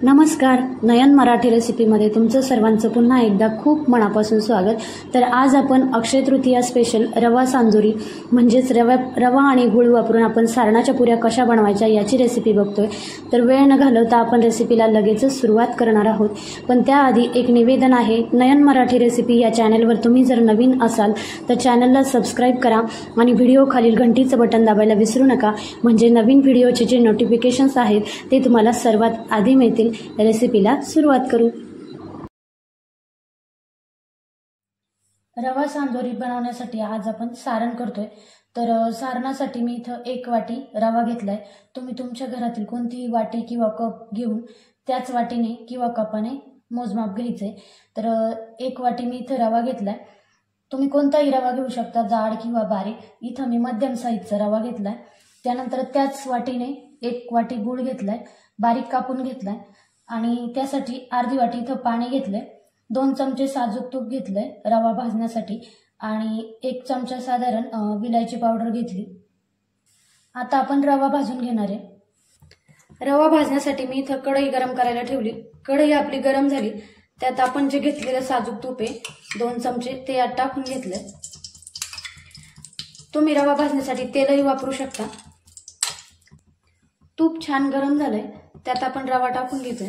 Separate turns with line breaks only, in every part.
नमस्कार, नयन मराठी रेसिपीमध्ये तुमचं सर्वांचं पुन्हा एकदा खूप मनापासून स्वागत. तर आज आपण अक्षय तृतीया स्पेशल रवा सांजोरी म्हणजेच रवा आणि गूळ वापरून आपण सारणाच्या पुऱ्या कशा बनवायच्या याची रेसिपी बघतोय. तर वेळ न घालवता आपण रेसिपीला लगेचच सुरुवात करणार आहोत. पण त्याआधी एक निवेदन आहे, नयन मराठी रेसिपी या चॅनलवर तुम्ही जर नवीन असाल तर चॅनलला सबस्क्राईब करा आणि व्हिडिओ खालील घंटीचं बटन दाबायला विसरू नका, म्हणजे नवीन व्हिडिओचे जे नोटिफिकेशन्स आहेत ते तुम्हाला सर्वात आधी मिळतील. रेसिपीला सुरुवात करू. रवा सांजोरी बनवण्यासाठी आज आपण सारण करतोय. तर सारणासाठी मी इथं 1 वाटी रवा घेतलाय. तुम्ही तुमच्या घरातील कोणतीही वाटी किंवा कप घेऊन त्याच वाटीने किंवा कपाने मोजमाप घ्यायचे. तर 1 वाटी मी इथं रवा घेतलाय. तुम्ही कोणताही रवा घेऊ शकता, जाड किंवा बारीक. इथं मी मध्यम साईजचा रवा घेतलाय. त्यानंतर त्याच वाटीने 1 वाटी गूळ घेतलाय, बारीक कापून घेतलाय आणि त्यासाठी अर्धी वाटी इथं पाणी घेतलंय. 2 चमचे साजूक तूप घेतलंय रवा भाजण्यासाठी आणि 1 चमचा साधारण विलायची पावडर घेतली. आता आपण रवा भाजून घेणार आहे. रवा भाजण्यासाठी मी इथं कढई गरम करायला ठेवली. कढई आपली गरम झाली, त्यात आपण जे घेतलेलं साजूक तूप आहे 2 चमचे ते यात टाकून घेतलंय. तुम्ही रवा भाजण्यासाठी तेलही वापरू शकता. तूप छान गरम झालंय, त्यात आपण रवा टाकून घेतोय.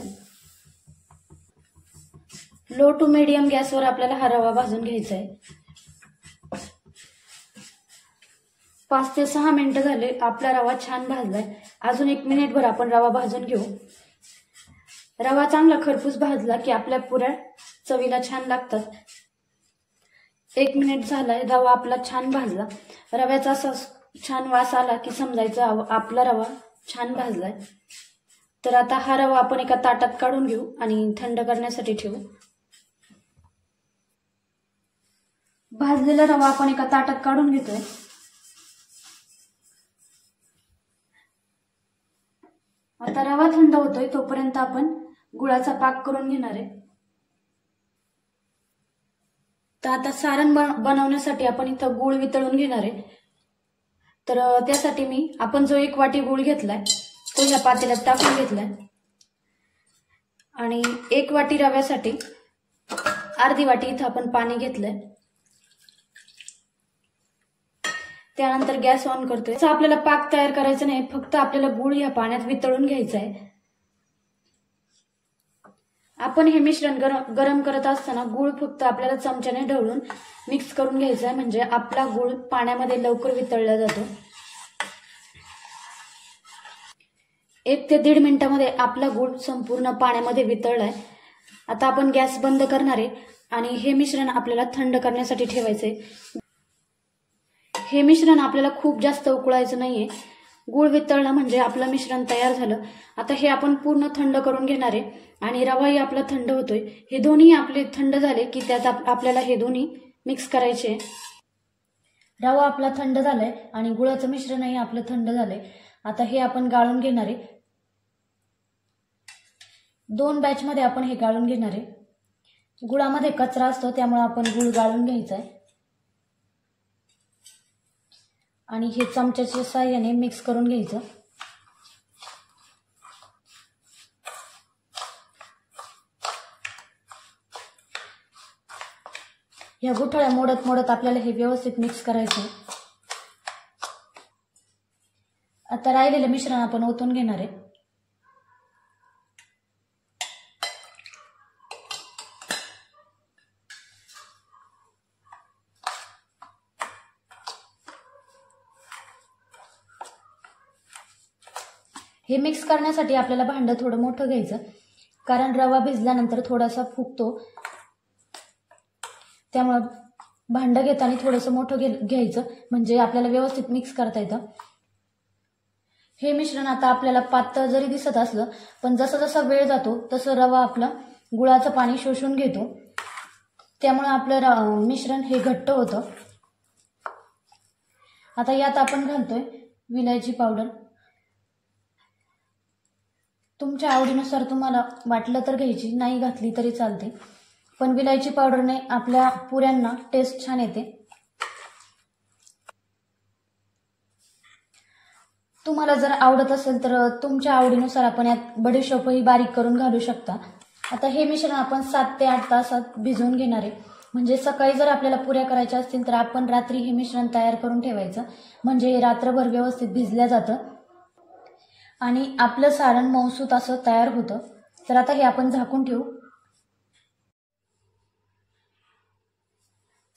लो टू मीडियम गॅसवर आपल्याला हा रवा भाजून घ्यायचा आहे. 5 ते 6 मिनिटं झाले, आपला रवा छान भाजलाय. अजून 1 मिनिटभर आपण रवा भाजून घेऊ. रवा चांगला खरपूस भाजला की आपल्या पुऱ्या चवीला छान लागतात. 1 मिनिट झालाय, रवा आपला छान भाजला. रव्याचा असा छान वास आला की समजायचं आपला रवा छान भाजलाय. तर आता हा रवा आपण एका ताटात काढून घेऊ आणि थंड करण्यासाठी ठेवू. भाजलेला रवा आपण एका ताटात काढून घेतोय. आता रवा थंड होतोय तोपर्यंत आपण गुळाचा पाक करून घेणार आहे. तर आता सारण बनवण्यासाठी आपण इथं गूळ वितळून घेणार आहे. तर त्यासाठी आपण जो 1 वाटी गूळ घेतलाय तो या पातेल्यात टाकून घेतलाय आणि 1 वाटी रव्यासाठी अर्धी वाटी इथं आपण पाणी घेतलंय. त्यानंतर गॅस ऑन करतोय. आपल्याला पाक तयार करायचा नाही, फक्त आपल्याला गूळ या पाण्यात वितळून घ्यायचा आहे. आपण हे मिश्रण गरम करत असताना गूळ फक्त आपल्याला चमच्याने ढवळून मिक्स करून घ्यायचा आहे, म्हणजे आपला गूळ पाण्यामध्ये लवकर वितळला जातो. 1 ते 1.5 मिनिटामध्ये आपला गूळ संपूर्ण पाण्यामध्ये वितळलाय. आता आपण गॅस बंद करणार आहे आणि हे मिश्रण आपल्याला थंड करण्यासाठी ठेवायचंय. हे मिश्रण आपल्याला खूप जास्त उकळायचं नाहीये. गूळ वितळला म्हणजे आपलं मिश्रण तयार झालं. आता हे आपण पूर्ण थंड करून घेणार आहे आणि रवाही आपला थंड होतोय. हे दोन्ही आपले थंड झाले की त्यात आपल्याला हे दोन्ही मिक्स करायचे. रवा आपला थंड झालाय आणि गुळाचं मिश्रणही आपलं थंड झालंय. आता हे आपण गाळून घेणार आहे. 2 बॅच मध्ये आपण हे गाळून घेणार आहे. गुळामध्ये कचरा असतो त्यामुळे आपण गुळ गाळून घ्यायचा आहे आणि हे चमच्याच्या साहाय्याने मिक्स करून घ्यायचं. ह्या गुठळ्या मोडत मोडत आपल्याला हे व्यवस्थित मिक्स करायचं. आता राहिलेलं मिश्रण आपण ओतून घेणार आहे. हे मिक्स करण्यासाठी आपल्याला भांडं थोडं मोठं घ्यायचं, कारण रवा भिजल्यानंतर थोडासा फुगतो. त्यामुळे भांडं घेताना थोडंसं मोठं घ्यायचं, म्हणजे आपल्याला व्यवस्थित मिक्स करता येतं. हे मिश्रण आता आपल्याला पातळ जरी दिसत असलं, पण जसा जसा वेळ जातो तसं रवा आपलं गुळाचं पाणी शोषून घेतो. त्यामुळे आपलं मिश्रण हे घट्ट होतं. आता यात आपण घालतोय विलायची पावडर. तुमच्या आवडीनुसार तुम्हाला वाटलं तर घ्यायची, नाही घातली तरी चालते, पण विलायची पावडरने आपल्या पुऱ्यांना टेस्ट छान येते. तुम्हाला जर आवडत असेल तर तुमच्या आवडीनुसार आपण यात बडीशोपही बारीक करून घालू शकता. आता हे मिश्रण आपण 7 ते 8 तासात भिजवून घेणार आहे. म्हणजे सकाळी जर आपल्याला पुऱ्या करायच्या असतील तर आपण रात्री हे मिश्रण तयार करून ठेवायचं, म्हणजे रात्रभर व्यवस्थित भिजल्या जातं आणि आपलं सारण मऊसूत असं तयार होतं. तर आता हे आपण झाकून ठेवू.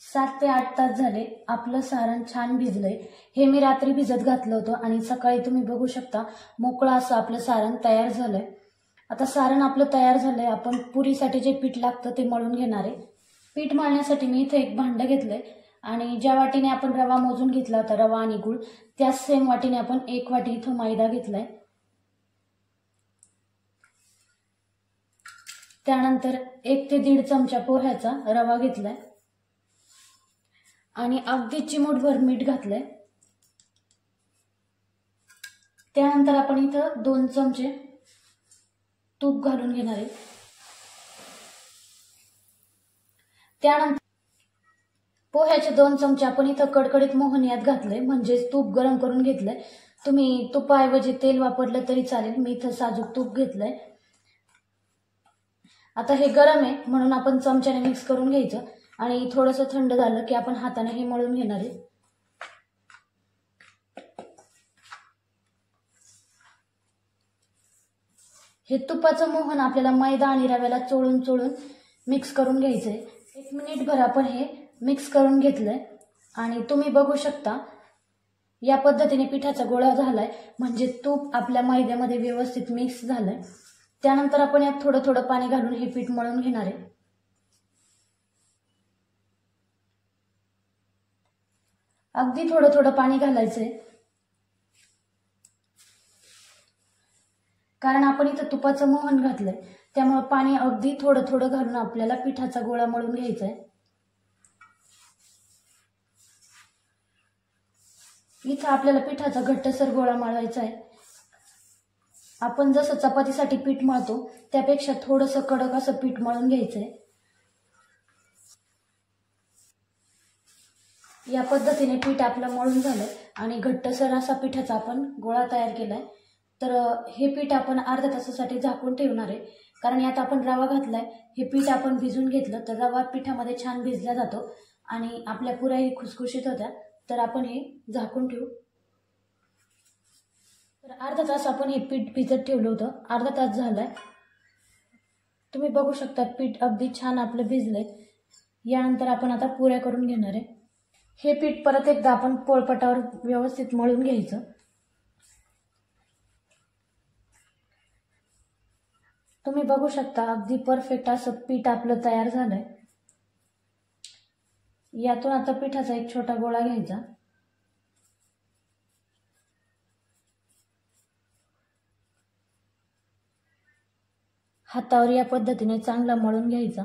7 ते 8 तास झाले, आपलं सारण छान भिजलंय. हे मी रात्री भिजत घातलं होतं आणि सकाळी तुम्ही बघू शकता मोकळं असं आपलं सारण तयार झालंय. आता सारण आपलं तयार झालंय. आपण पुरीसाठी जे पीठ लागतं ते मळून घेणार आहे. पीठ मळण्यासाठी मी इथे एक भांडं घेतलंय आणि ज्या वाटीने आपण रवा मोजून घेतला होता, रवा आणि गूळ, त्याच सेम वाटीने आपण 1 वाटी इथं मैदा घेतलाय. त्यानंतर 1 ते 1.5 चमचा पोह्याचा रवा घेतलाय आणि अगदी चिमूटभर मीठ घातलंय. त्यानंतर आपण इथं 2 चमचे तूप घालून घेणार आहे. त्यानंतर पोह्याचे 2 चमचे आपण इथं कडकडीत मोहन यात घातलंय, म्हणजेच तूप गरम करून घेतलंय. तुम्ही तुपाऐवजी तेल वापरलं तरी चालेल. मी इथं साजूक तूप घेतलंय. आता हे गरम आहे म्हणून आपण चमच्याने मिक्स करून घ्यायचं आणि थोडंसं थंड झालं की आपण हाताने हे मळून घेणार आहे. हे तुपाचं मोहन आपल्याला मैदा आणि रव्याला चोळून चोळून मिक्स करून घ्यायचंय. 1 मिनिटभर आपण हे मिक्स करून घेतलंय आणि तुम्ही बघू शकता या पद्धतीने पिठाचा गोळा झालाय, म्हणजे तूप आपल्या मैद्यामध्ये व्यवस्थित मिक्स झालंय. त्यानंतर आपण यात थोडं थोडं पाणी घालून हे पीठ मळून घेणार आहे. अगदी थोडं थोडं पाणी घालायचंय, कारण आपण इथं तुपाचं मोहन घातलंय, त्यामुळे पाणी अगदी थोडं थोडं घालून आपल्याला पिठाचा गोळा मळून घ्यायचा आहे. इथं आपल्याला पिठाचा घट्टसर गोळा मळायचा आहे. आपण जसं चपातीसाठी पीठ मळतो त्यापेक्षा थोडंसं कडक असं पीठ मळून घ्यायचंय. या पद्धतीने पीठ आपलं मळून झालंय आणि घट्टसर असा पिठाचा आपण गोळा तयार केलाय. तर हे पीठ आपण अर्ध्या तासासाठी झाकून ठेवणार आहे, कारण यात आपण रवा घातलाय. हे पीठ आपण भिजून घेतलं तर रवा पिठामध्ये छान भिजला जातो आणि आपल्या पुऱ्याही खुसखुशीत होत्या. तर आपण हे झाकून ठेवू. तर अर्धा तास आपण हे पीठ भिजत ठेवलं होतं. अर्धा तास झालाय. तुम्ही बघू शकता पीठ अगदी छान आपलं भिजलंय. यानंतर आपण आता पुऱ्या करून घेणार आहे. हे पीठ परत एकदा आपण पोळपाटावर व्यवस्थित मळून घ्यायचं. तुम्ही बघू शकता अगदी परफेक्ट असं पीठ आपलं तयार झालंय. यातून आता पिठाचा एक छोटा गोळा घ्यायचा. हातावर या पद्धतीने चांगला मळून घ्यायचा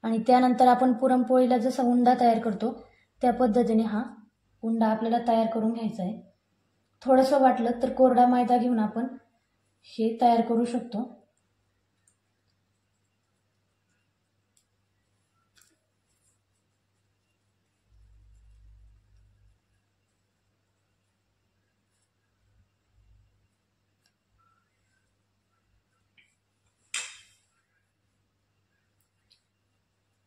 आणि त्यानंतर आपण पुरणपोळीला जसा उंडा तयार करतो त्या पद्धतीने हा उंडा आपल्याला तयार करून घ्यायचा आहे. थोडंसं वाटलं तर कोरडा मैदा घेऊन आपण हे तयार करू शकतो.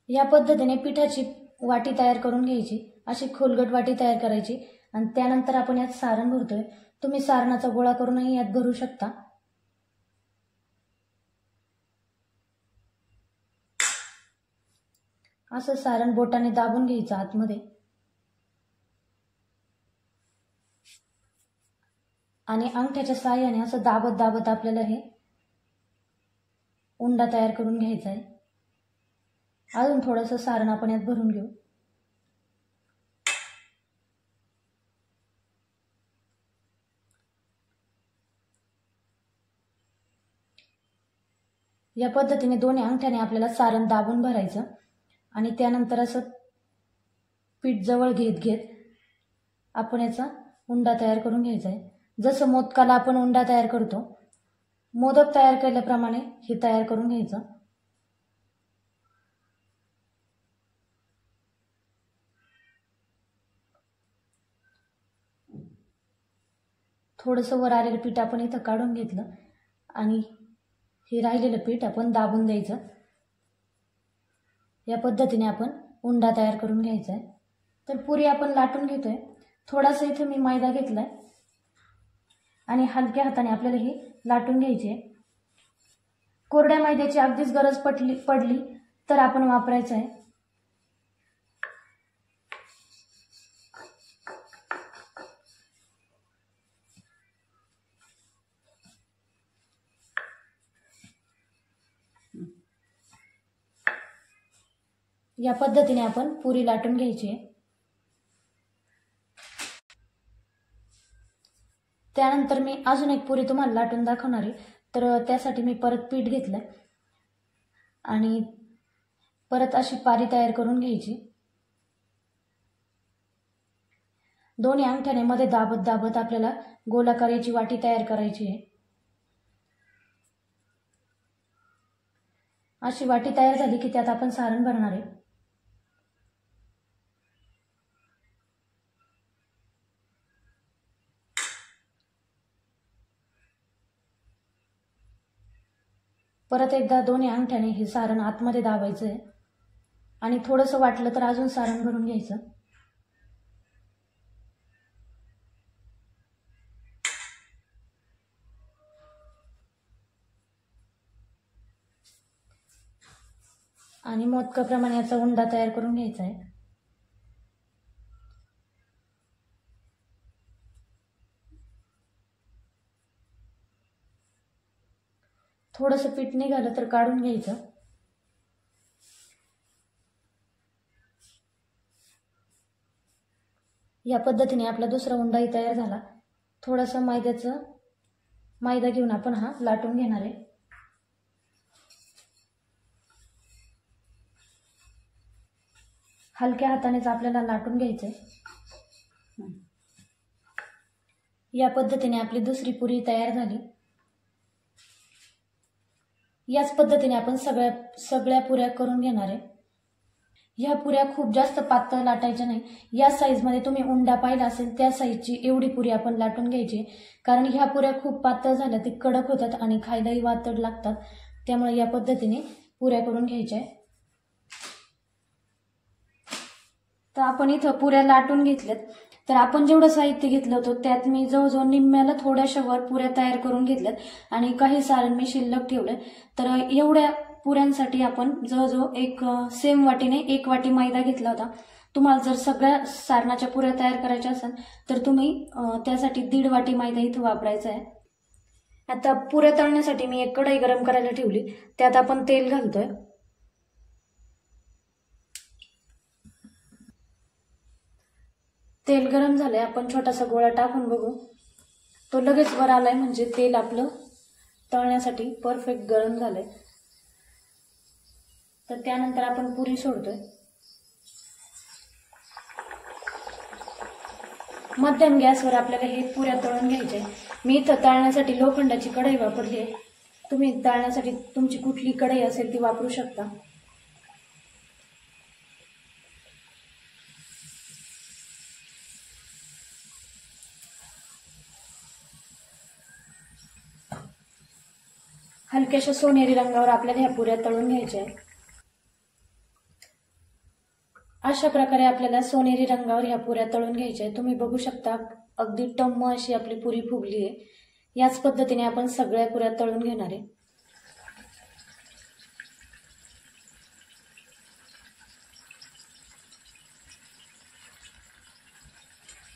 या पद्धतीने पिठाची वाटी तयार करून घ्यायची. अशी खोलगट वाटी तयार करायची आणि त्यानंतर आपण यात सारण भरतोय. तुम्ही सारणाचा गोळा करूनही यात भरू शकता. असं सारण बोटाने दाबून घ्यायचं आतमध्ये आणि अंगठ्याच्या साहाय्याने असं दाबत दाबत आपल्याला हे उंडा तयार करून घ्यायचा आहे. अजून थोडंसं सारण आपण यात भरून घेऊ. या पद्धतीने दोन्ही अंगठ्याने आपल्याला सारण दाबून भरायचं आणि त्यानंतर असं पीठ जवळ घेत घेत आपण याचा उंडा तयार करून घ्यायचा आहे. जसं मोदकाला आपण उंडा तयार करतो, मोदक तयार केल्याप्रमाणे हे तयार करून घ्यायचं. थोडंसं वर आलेलं पीठ आपण इथं काढून घेतलं आणि हे राहिलेलं पीठ आपण दाबून द्यायचं. या पद्धतीने आपण उंडा तयार करून घ्यायचा आहे. तर पुरी आपण लाटून घेतोय. थोडासा इथं मी मैदा घेतलाय आणि हलक्या हाताने आपल्याला हे लाटून घ्यायचे आहे. कोरड्या मैद्याची अगदीच गरज पडली तर आपण वापरायचं आहे. या पद्धतीने आपण पुरी लाटून घ्यायची आहे. त्यानंतर मी अजून एक पुरी तुम्हाला लाटून दाखवणार आहे. तर त्यासाठी मी परत पीठ घेतलं आणि परत अशी पारी तयार करून घ्यायची. दोन्ही अंगठ्याने मध्ये दाबत दाबत आपल्याला गोलाकाराची वाटी तयार करायची आहे. अशी वाटी तयार झाली की त्यात आपण सारण भरणार आहे. परत एकदा दोन्ही अंगठ्याने हे सारण आतमध्ये दाबायचं आहे आणि थोडंसं वाटलं तर अजून सारण भरून घ्यायचं. आणि मोदकाप्रमाणे याचा उंडा तयार करून घ्यायचा आहे. थोडंसं पीठ निघालं तर काढून घ्यायचं. या पद्धतीने आपला दुसरा उंडाही तयार झाला. थोडासा मैदा घेऊन आपण हा लाटून घेणार आहे. हलक्या हातानेच आपल्याला लाटून घ्यायचंय. या पद्धतीने आपली दुसरी पुरी तयार झाली. याच पद्धतीने आपण सगळ्या पुऱ्या करून घेणार आहे. ह्या पुऱ्या खूप जास्त पातळ लाटायच्या नाही. या साईजमध्ये तुम्ही उंडा पाहिला असेल त्या साईजची एवढी पुरी आपण लाटून घ्यायची. कारण ह्या पुऱ्या खूप पातळ झाल्या ते कडक होतात आणि खायलाही वातड लागतात. त्यामुळे या पद्धतीने पुऱ्या करून घ्यायच्या. तर आपण इथं पुऱ्या लाटून घेतल्यात. तर आपण जेवढं साहित्य घेतलं होतं त्यात मी जवळजवळ निम्म्याला थोड्याशा वर पुऱ्या तयार करून घेतल्यात आणि काही सारण मी शिल्लक ठेवलंय. तर एवढ्या पुऱ्यांसाठी आपण जवळजवळ एक सेम वाटीने 1 वाटी मैदा घेतला होता. तुम्हाला जर सगळ्या सारणाच्या पुऱ्या तयार करायच्या असेल तर तुम्ही त्यासाठी 1.5 वाटी मैदा इथं वापरायचा आहे. आता पुऱ्या तळण्यासाठी मी एक कढई गरम करायला ठेवली. त्यात आपण तेल घालतोय. तेल गरम झालंय. आपण छोटासा गोळा टाकून बघू. तो लगेच वर आलाय म्हणजे तेल आपलं तळण्यासाठी परफेक्ट गरम झालंय. तर त्यानंतर आपण पुरी सोडतोय. मध्यम गॅसवर आपल्याला हे पुऱ्या तळून घ्यायच्या. मी इथं तळण्यासाठी लोखंडाची कढई वापरली आहे. तुम्ही तळण्यासाठी तुमची कुठली कढई असेल ती वापरू शकता. हलक्याशा सोनेरी रंगावर आपल्याला ह्या पुऱ्या तळून घ्यायच्या. अशा प्रकारे आपल्याला सोनेरी रंगावर ह्या पुऱ्या तळून घ्यायच्या. तुम्ही बघू शकता अगदी टम्म अशी आपली पुरी फुगली आहे. याच पद्धतीने आपण सगळ्या पुऱ्या तळून घेणार आहे.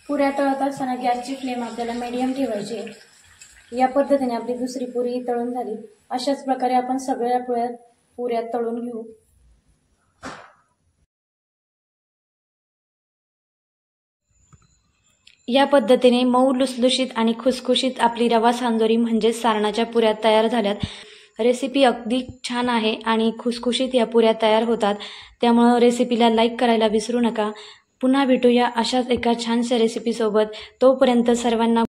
पुऱ्या तळत असताना गॅसची फ्लेम आपल्याला मीडियम ठेवायची आहे. या पद्धतीने आपली दुसरी पुरी तळून झाली. अशाच प्रकारे आपण सगळ्या पुऱ्या तळून घेऊ. या पद्धतीने मऊ लुसलुशीत आणि खुसखुशीत आपली रवा सांजोरी म्हणजे सारणाच्या पुऱ्या तयार झाल्यात. रेसिपी अगदी छान आहे आणि खुसखुशीत या पुऱ्या तयार होतात. त्यामुळे रेसिपीला लाईक करायला विसरू नका. पुन्हा भेटूया अशाच एका छानशा रेसिपीसोबत. तोपर्यंत सर्वांना